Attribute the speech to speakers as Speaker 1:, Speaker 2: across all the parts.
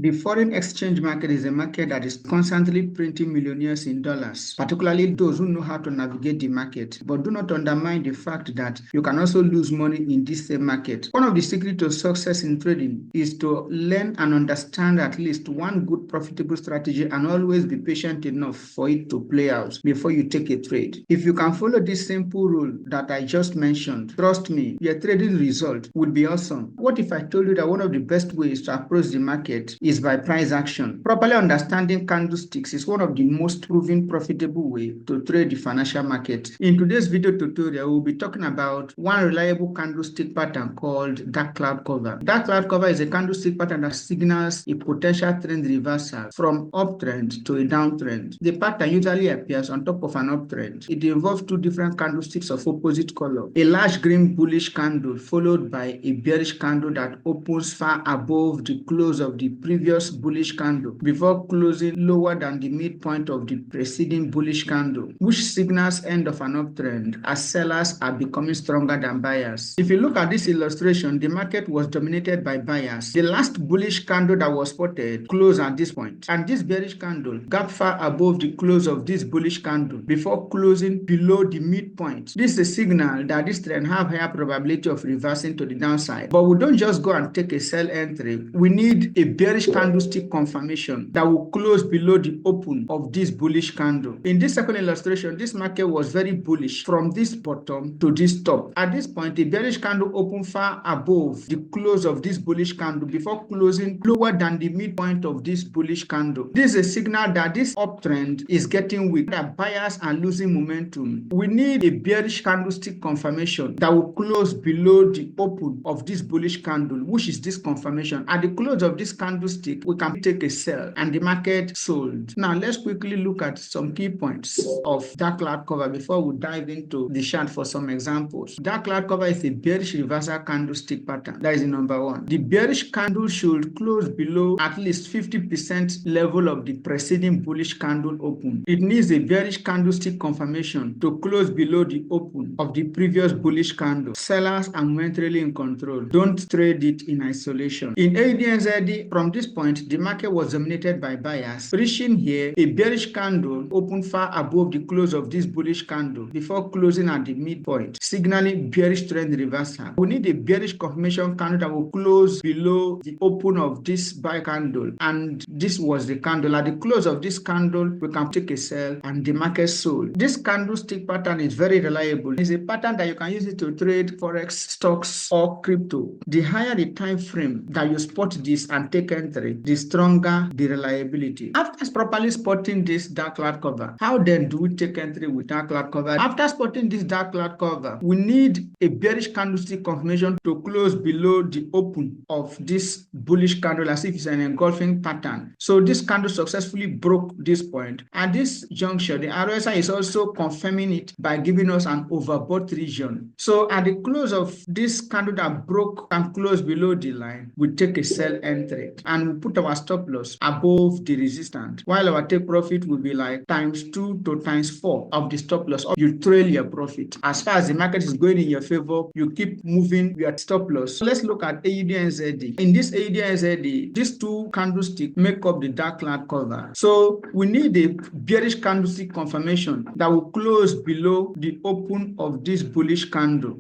Speaker 1: The foreign exchange market is a market that is constantly printing millionaires in dollars, particularly those who know how to navigate the market, but do not undermine the fact that you can also lose money in this same market. One of the secrets to success in trading is to learn and understand at least one good profitable strategy and always be patient enough for it to play out before you take a trade. If you can follow this simple rule that I just mentioned, trust me, your trading result will be awesome. What if I told you that one of the best ways to approach the market is by price action? Properly understanding candlesticks is one of the most proven profitable way to trade the financial market. In today's video tutorial, we'll be talking about one reliable candlestick pattern called dark cloud cover. Dark cloud cover is a candlestick pattern that signals a potential trend reversal from uptrend to a downtrend. The pattern usually appears on top of an uptrend. It involves two different candlesticks of opposite color. A large green bullish candle followed by a bearish candle that opens far above the close of the previous bullish candle before closing lower than the midpoint of the preceding bullish candle, which signals end of an uptrend as sellers are becoming stronger than buyers. If you look at this illustration, the market was dominated by buyers. The last bullish candle that was spotted closed at this point, and this bearish candle gapped far above the close of this bullish candle before closing below the midpoint. This is a signal that this trend have higher probability of reversing to the downside. But we don't just go and take a sell entry. We need a bearish candlestick confirmation that will close below the open of this bullish candle. In this second illustration, this market was very bullish from this bottom to this top. At this point, the bearish candle opened far above the close of this bullish candle before closing lower than the midpoint of this bullish candle. This is a signal that this uptrend is getting weak, that buyers are losing momentum. We need a bearish candlestick confirmation that will close below the open of this bullish candle, which is this confirmation. At the close of this candlestick, we can take a sell and the market sold. Now, let's quickly look at some key points of dark cloud cover before we dive into the chart for some examples. Dark cloud cover is a bearish reversal candlestick pattern. That is number one. The bearish candle should close below at least 50% level of the preceding bullish candle open. It needs a bearish candlestick confirmation to close below the open of the previous bullish candle. Sellers are momentarily in control. Don't trade it in isolation. In AUDNZD, from this point, the market was dominated by buyers. Reaching here, a bearish candle opened far above the close of this bullish candle before closing at the midpoint, signaling bearish trend reversal. We need a bearish confirmation candle that will close below the open of this buy candle, and this was the candle. At the close of this candle, we can take a sell and the market sold. This candlestick pattern is very reliable. It's a pattern that you can use it to trade forex, stocks, or crypto. The higher the time frame that you spot this and take entry, the stronger the reliability. After properly spotting this dark cloud cover, how then do we take entry with dark cloud cover? After spotting this dark cloud cover, we need a bearish candlestick confirmation to close below the open of this bullish candle as if it's an engulfing pattern. So this candle successfully broke this point. At this juncture, the RSI is also confirming it by giving us an overbought region. So at the close of this candle that broke and closed below the line, we take a sell entry and we put our stop loss above the resistance, while our take profit will be like times 2 to times 4 of the stop loss. You trail your profit. As far as the market is going in your favor, you keep moving your stop loss. So let's look at AUDNZD. In this AUDNZD, these two candlesticks make up the dark cloud cover. So we need a bearish candlestick confirmation that will close below the open of this bullish candle,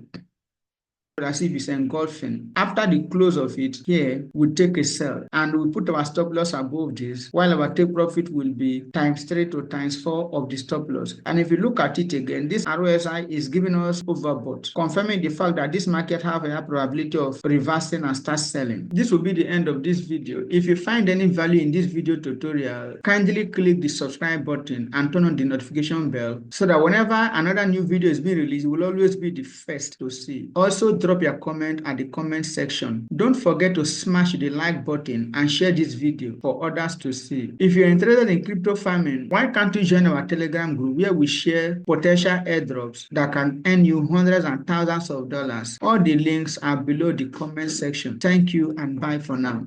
Speaker 1: as if it's engulfing. After the close of it, here we take a sell and we put our stop loss above this, while our take profit will be times 3 to times 4 of the stop loss. And if you look at it again, this RSI is giving us overbought, confirming the fact that this market have a probability of reversing and start selling. This will be the end of this video. If you find any value in this video tutorial, kindly click the subscribe button and turn on the notification bell so that whenever another new video is being released, you will always be the first to see. Also, drop your comment at the comment section. Don't forget to smash the like button and share this video for others to see. If you're interested in crypto farming, why can't you join our Telegram group where we share potential airdrops that can earn you hundreds and thousands of dollars? All the links are below the comment section. Thank you and bye for now.